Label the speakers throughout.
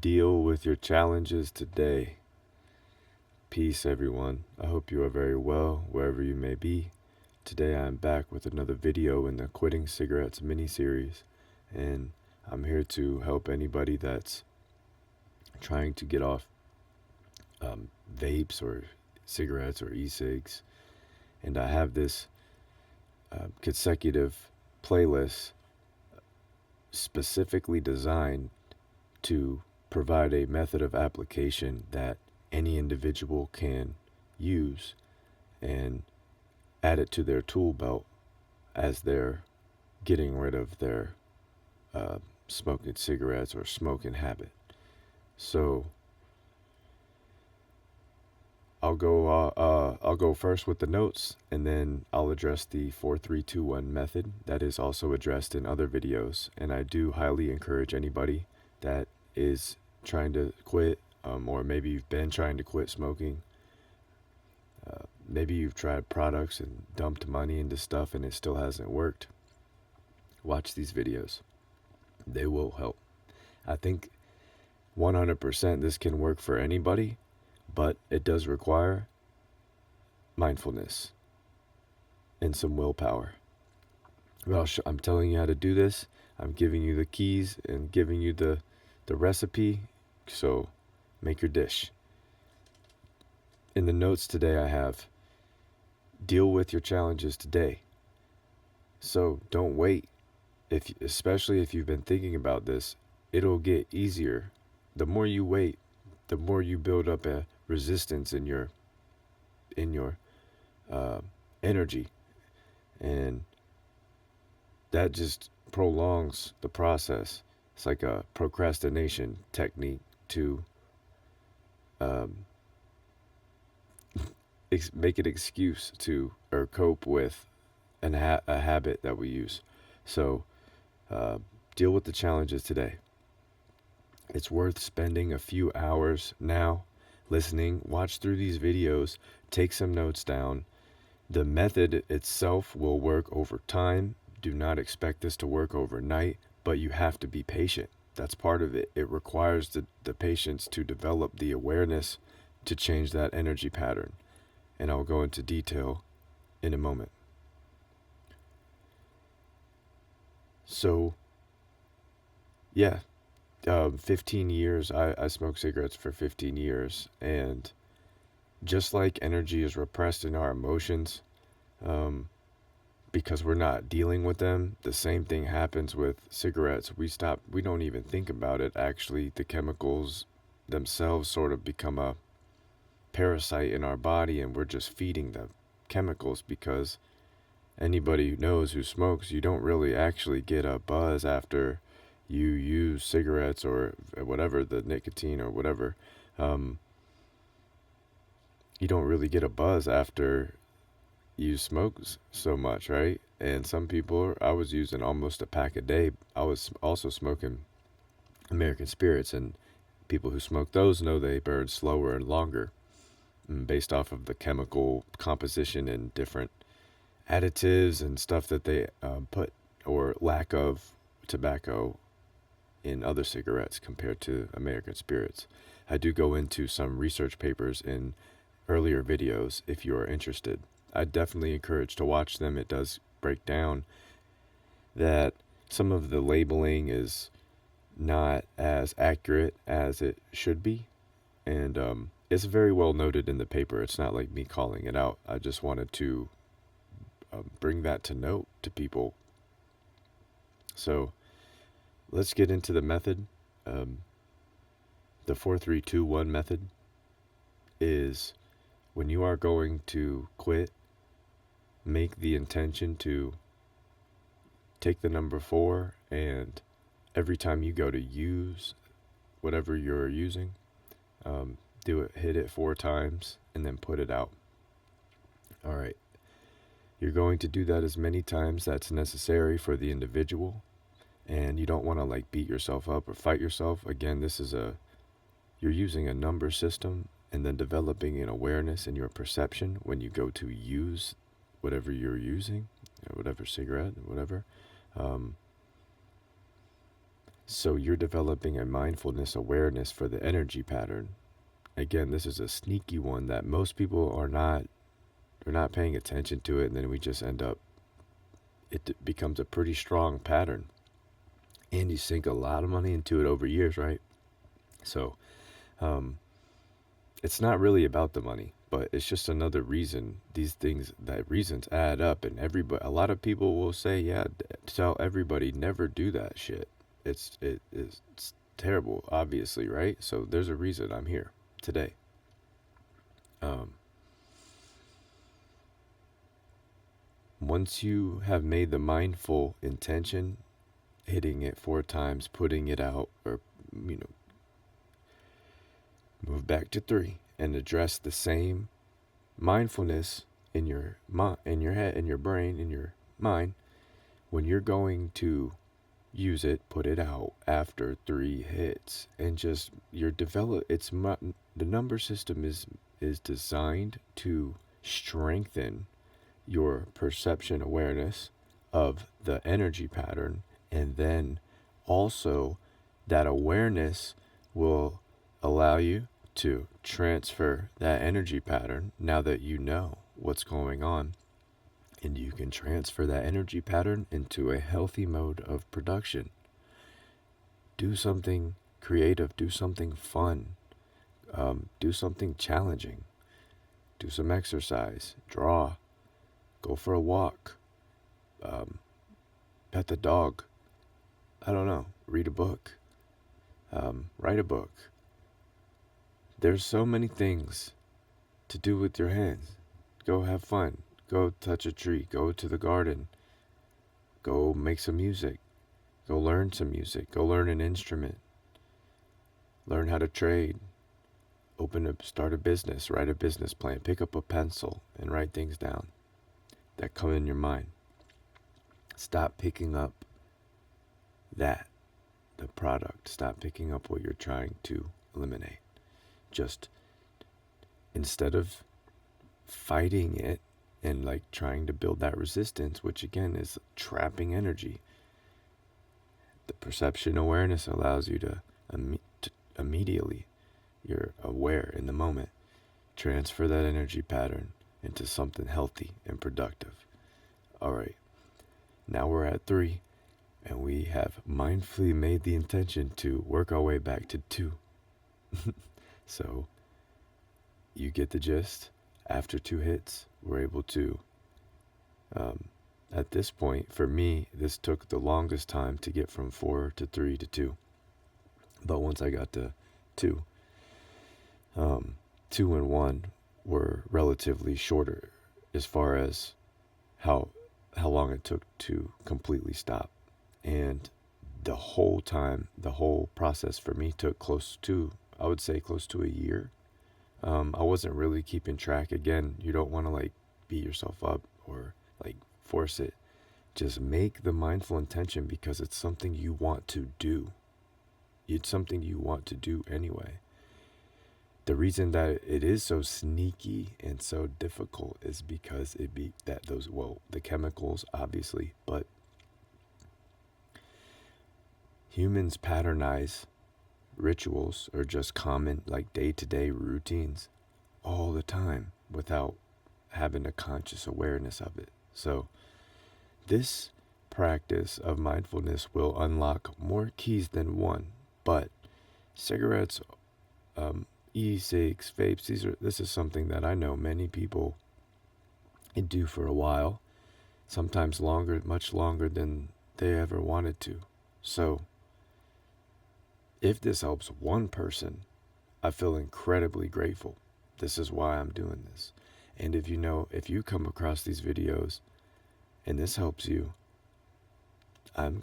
Speaker 1: Deal with your challenges today. Peace, everyone. I hope you are very well wherever you may be. Today I am back with another video in the Quitting Cigarettes mini-series, and I'm here to help anybody that's trying to get off vapes or cigarettes or e-cigs. And I have this consecutive playlist specifically designed to provide a method of application that any individual can use and add it to their tool belt as they're getting rid of their smoking cigarettes or smoking habit. So I'll go first with the notes, and then I'll address the 4-3-2-1 method that is also addressed in other videos. And I do highly encourage anybody that is trying to quit, or maybe you've been trying to quit smoking. Maybe you've tried products and dumped money into stuff and it still hasn't worked. Watch these videos. They will help. I think 100% this can work for anybody, but it does require mindfulness and some willpower. Well, I'm telling you how to do this. I'm giving you the keys and giving you the recipe, so make your dish. In the notes today I have, deal with your challenges today. So don't wait. Especially if you've been thinking about this, it'll get easier. The more you wait, the more you build up a resistance in your energy, and that just prolongs the process. It's like a procrastination technique to make an excuse to or cope with a habit that we use. So deal with the challenges today. It's worth spending a few hours now listening. Watch through these videos, take some notes down. The method itself will work over time. Do not expect this to work overnight, but you have to be patient. That's part of it. It requires the patience to develop the awareness to change that energy pattern. And I'll go into detail in a moment. So, yeah, 15 years, I smoked cigarettes for 15 years, and just like energy is repressed in our emotions, because we're not dealing with them, the same thing happens with cigarettes. We don't even think about it. Actually, the chemicals themselves sort of become a parasite in our body, and we're just feeding the chemicals, because anybody who knows who smokes, you don't really actually get a buzz after you use cigarettes or whatever, the nicotine or whatever. You don't really get a buzz after you smoke so much, right? And some people, I was using almost a pack a day. I was also smoking American Spirits, and people who smoke those know they burn slower and longer, based off of the chemical composition and different additives and stuff that they put, or lack of tobacco in other cigarettes compared to American Spirits. I do go into some research papers in earlier videos if you are interested. I definitely encourage to watch them. It does break down that some of the labeling is not as accurate as it should be, and it's very well noted in the paper. It's not like me calling it out. I just wanted to bring that to note to people. So let's get into the method. The 4-3-2-1 method is, when you are going to quit, make the intention to take the number 4, and every time you go to use whatever you're using, hit it 4 times and then put it out. All right. You're going to do that as many times that's necessary for the individual, and you don't want to like beat yourself up or fight yourself. Again, you're using a number system and then developing an awareness in your perception when you go to use whatever you're using, whatever cigarette, whatever. So you're developing a mindfulness awareness for the energy pattern. Again, this is a sneaky one that most people are not paying attention to it, and then we just end up, it becomes a pretty strong pattern. And you sink a lot of money into it over years, right? So um, it's not really about the money, but it's just another reason. These things, that reasons add up, and everybody, a lot of people will say, yeah, tell everybody never do that shit. It's terrible, obviously, right? So there's a reason I'm here today. Um, Once you have made the mindful intention, hitting it 4 times, putting it out, or you know, move back to 3 and address the same mindfulness in your in your head, in your brain, in your mind. When you're going to use it, put it out after 3 hits, and just you're develop. The number system is designed to strengthen your perception awareness of the energy pattern, and then also that awareness will allow you to transfer that energy pattern now that you know what's going on, and you can transfer that energy pattern into a healthy mode of production. Do something creative, do something fun, do something challenging, do some exercise, draw, go for a walk, pet the dog, I don't know, read a book, write a book. There's so many things to do with your hands. Go have fun. Go touch a tree. Go to the garden. Go make some music. Go learn some music. Go learn an instrument. Learn how to trade. Start a business. Write a business plan. Pick up a pencil and write things down that come in your mind. Stop picking up the product. Stop picking up what you're trying to eliminate. Just instead of fighting it and like trying to build that resistance, which again is trapping energy, the perception awareness allows you to immediately, you're aware in the moment, transfer that energy pattern into something healthy and productive. All right, now we're at 3, and we have mindfully made the intention to work our way back to 2. So you get the gist. After 2 hits, we're able to, at this point, for me, this took the longest time to get from 4 to 3 to 2. But once I got to 2, 2 and 1 were relatively shorter as far as how long it took to completely stop. And the whole process for me took close to a year. I wasn't really keeping track. Again, you don't want to like beat yourself up or like force it. Just make the mindful intention because it's something you want to do. It's something you want to do anyway. The reason that it is so sneaky and so difficult is because the chemicals obviously, but humans patternize rituals or just common like day-to-day routines all the time without having a conscious awareness of it. So this practice of mindfulness will unlock more keys than one, but cigarettes, E-Cigs, vapes, this is something that I know many people do for a while, sometimes longer, much longer than they ever wanted to. So if this helps one person, I feel incredibly grateful. This is why I'm doing this. And if you come across these videos and this helps you, I'm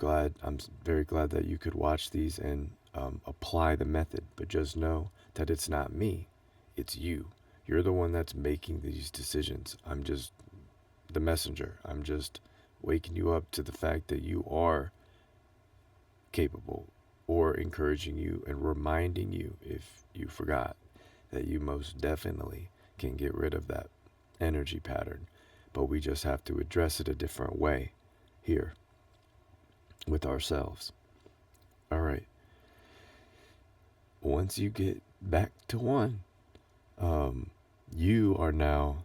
Speaker 1: very glad that you could watch these and apply the method. But just know that it's not me, it's you. You're the one that's making these decisions. I'm just the messenger. I'm just waking you up to the fact that you are capable, or encouraging you and reminding you, if you forgot, that you most definitely can get rid of that energy pattern. But we just have to address it a different way here with ourselves. All right. Once you get back to one, you are now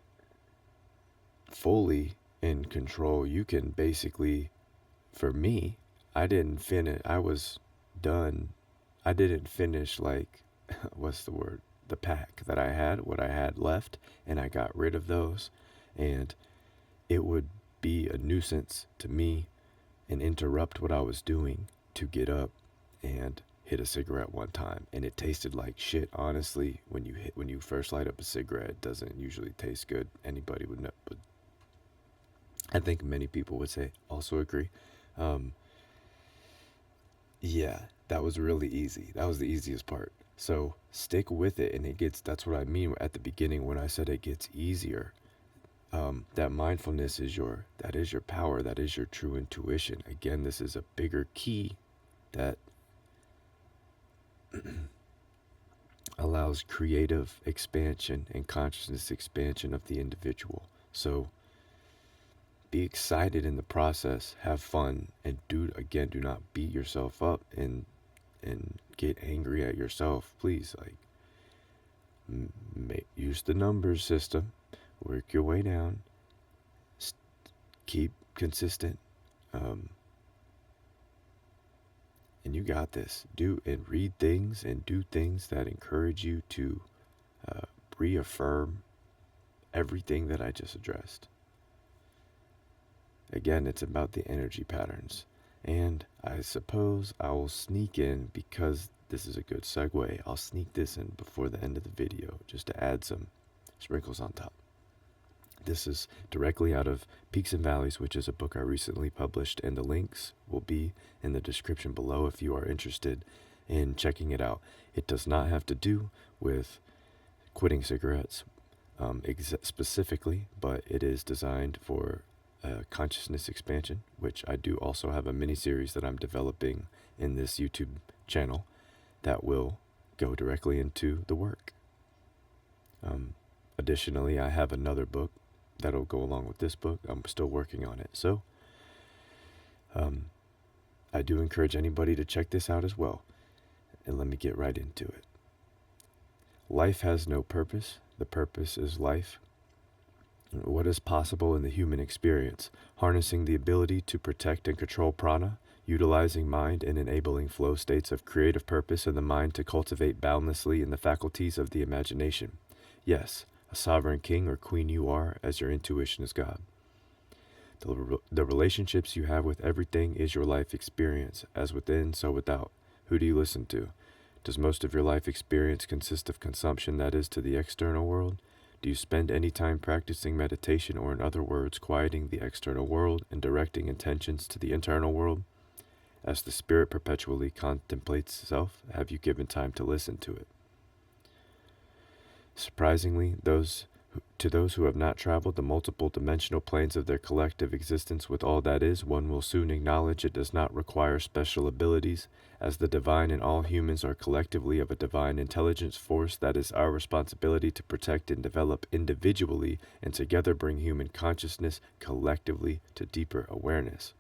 Speaker 1: fully in control. You can basically, for me, I didn't finish, I was done. I didn't finish, like, what's the word? The pack that I had, what I had left, and I got rid of those. And it would be a nuisance to me and interrupt what I was doing to get up and hit a cigarette one time, and it tasted like shit. Honestly, when you first light up a cigarette, it doesn't usually taste good. Anybody would know, but I think many people would say also agree. Um, yeah, that was really easy. That was the easiest part. So stick with it, and it gets. That's what I mean at the beginning when I said it gets easier. That mindfulness is that is your power. That is your true intuition. Again, this is a bigger key that allows creative expansion and consciousness expansion of the individual. So be excited in the process, have fun, and do not beat yourself up and get angry at yourself. Please, like, use the numbers system, work your way down, keep consistent, and you got this. Do and read things and do things that encourage you to reaffirm everything that I just addressed. Again, it's about the energy patterns. And I suppose I will sneak in, because this is a good segue, I'll sneak this in before the end of the video just to add some sprinkles on top. This is directly out of Peaks and Valleys, which is a book I recently published, and the links will be in the description below if you are interested in checking it out. It does not have to do with quitting cigarettes specifically, but it is designed for consciousness expansion, which I do also have a mini-series that I'm developing in this YouTube channel that will go directly into the work. Additionally, I have another book that'll go along with this book. I'm still working on it. So I do encourage anybody to check this out as well. And let me get right into it. Life has no purpose. The purpose is life. What is possible in the human experience? Harnessing the ability to protect and control prana, utilizing mind and enabling flow states of creative purpose in the mind to cultivate boundlessly in the faculties of the imagination. Yes, a sovereign king or queen you are, as your intuition is God. The relationships you have with everything is your life experience, as within, so without. Who do you listen to? Does most of your life experience consist of consumption, that is, to the external world? Do you spend any time practicing meditation, or in other words, quieting the external world and directing intentions to the internal world? As the spirit perpetually contemplates self, have you given time to listen to it? Surprisingly, to those who have not traveled the multiple dimensional planes of their collective existence with all that is, one will soon acknowledge it does not require special abilities, as the divine and all humans are collectively of a divine intelligence force that is our responsibility to protect and develop individually, and together bring human consciousness collectively to deeper awareness.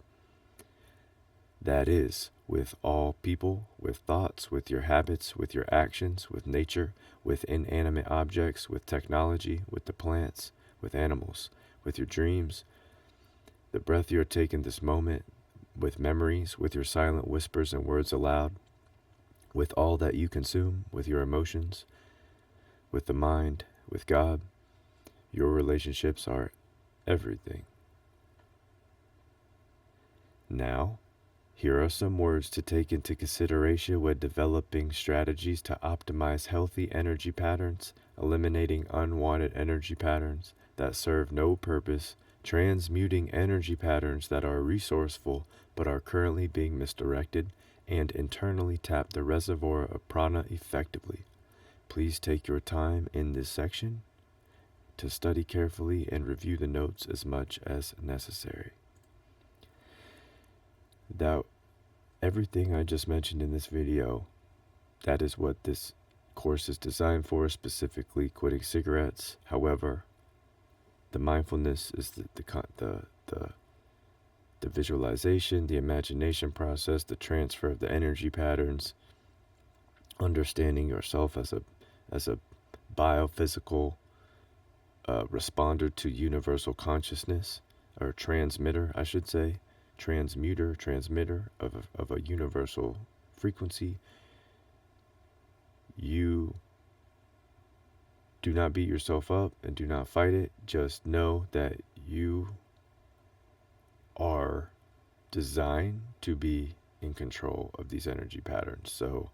Speaker 1: That is, with all people, with thoughts, with your habits, with your actions, with nature, with inanimate objects, with technology, with the plants, with animals, with your dreams, the breath you are taking this moment, with memories, with your silent whispers and words aloud, with all that you consume, with your emotions, with the mind, with God. Your relationships are everything. Now, here are some words to take into consideration when developing strategies to optimize healthy energy patterns, eliminating unwanted energy patterns that serve no purpose, transmuting energy patterns that are resourceful but are currently being misdirected, and internally tap the reservoir of prana effectively. Please take your time in this section to study carefully and review the notes as much as necessary. Now, everything I just mentioned in this video, that is what this course is designed for, specifically quitting cigarettes. However, the mindfulness is the the visualization, the imagination process, the transfer of the energy patterns, understanding yourself as a biophysical responder to universal consciousness, or transmitter, I should say, transmitter of a universal frequency. You do not beat yourself up and do not fight it. Just know that you are designed to be in control of these energy patterns. So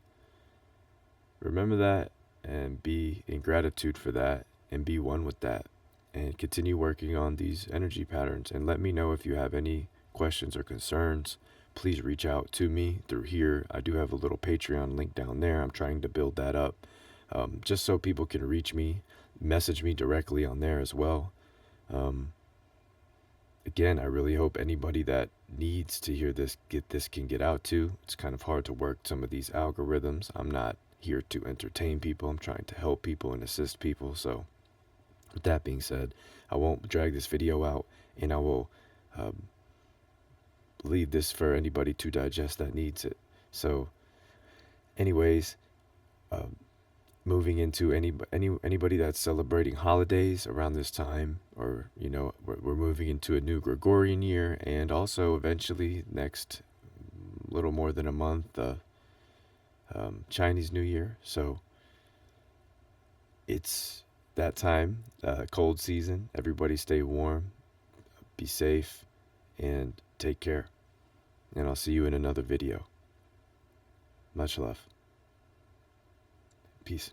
Speaker 1: remember that and be in gratitude for that and be one with that, and continue working on these energy patterns. And let me know if you have any questions or concerns. Please reach out to me through here. I do have a little Patreon link down there. I'm trying to build that up, just so people can reach me, message me directly on there as well. Again, I really hope anybody that needs to hear this can get out to. It's kind of hard to work some of these algorithms. I'm not here to entertain people. I'm trying to help people and assist people. So with that being said, I won't drag this video out, and I will leave this for anybody to digest that needs it. So anyways, moving into anybody that's celebrating holidays around this time, or we're moving into a new Gregorian year, and also eventually next little more than a month, Chinese New Year. So it's that time, cold season. Everybody stay warm, be safe, and take care. And I'll see you in another video. Much love. Peace.